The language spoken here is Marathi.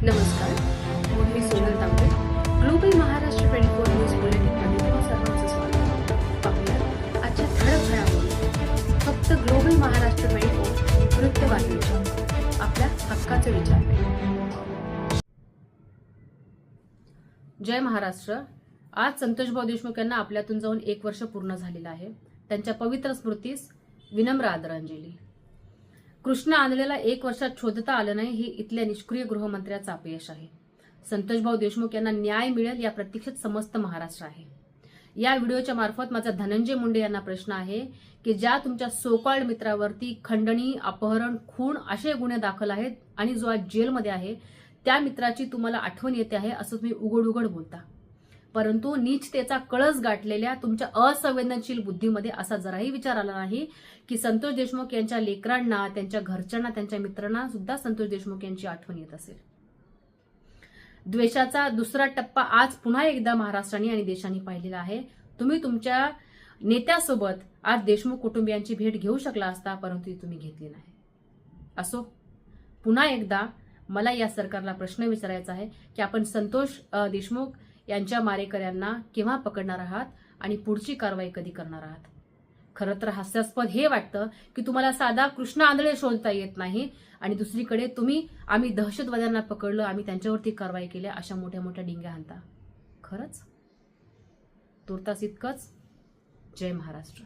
नमस्कार, मी सोनल तांबे. ग्लोबल महाराष्ट्र 24 न्यूज बुलेटिनमध्ये तुम्हा सर्वांचं स्वागत. पाहूया आजच्या ठळक घडामोडी. फक्त ग्लोबल महाराष्ट्र 24 वृत्तवाहिनीच्या आपल्या हक्काचे विचार. जय महाराष्ट्र. आज संतोषभाऊ देशमुख यांना आपल्यातून जाऊन 1 वर्ष पूर्ण झालेलं आहे. त्यांच्या पवित्र स्मृतीस विनम्र आदरांजली. कृष्ण आंधळेला 1 वर्षात शोधता आलं नाही हे इथल्या निष्क्रिय गृहमंत्र्याचं अपयश आहे. संतोषभाऊ देशमुख यांना न्याय मिळेल या प्रतीक्षेत समस्त महाराष्ट्र आहे. या व्हिडिओच्या मार्फत माझा धनंजय मुंडे यांना प्रश्न आहे की ज्या तुमच्या सोकॉल्ड मित्रावरती खंडणी, अपहरण, खून असे गुन्हे दाखल आहेत आणि जो आज जेलमध्ये आहे त्या मित्राची तुम्हाला आठवण येते आहे असं तुम्ही उघड उघड बोलता, परंतु नीचतेचा कळस गाठलेल्या तुमच्या असंवेदनशील बुद्धीमध्ये असा जराही विचार आला नाही की संतोष देशमुख यांच्या लेकरांना, त्यांच्या घरच्यांना, त्यांच्या मित्रांना सुद्धा संतोष देशमुख यांची आठवण येत असेल. द्वेषाचा दुसरा टप्पा आज पुन्हा एकदा महाराष्ट्राने आणि देशाने पाहिलेला आहे. तुम्ही तुमच्या नेत्यासोबत आज देशमुख कुटुंबियांची भेट घेऊ शकला असता, परंतु ती तुम्ही घेतली नाही. असो, पुन्हा एकदा मला या सरकारला प्रश्न विचारायचा आहे की आपण संतोष देशमुख यांच्या मारेकऱ्यांना केव्हा पकडणार आहात आणि पुढची कारवाई कधी करणार आहात? खरं तर हास्यास्पद हे वाटतं की तुम्हाला साधा कृष्ण आंधळे शोधता येत नाही आणि दुसरीकडे आम्ही दहशतवाद्यांना पकडलं, आम्ही त्यांच्यावरती कारवाई केली, अशा मोठ्या मोठ्या डिंग्या हाणता. खरंच तुर्तास इतकंच. जय महाराष्ट्र.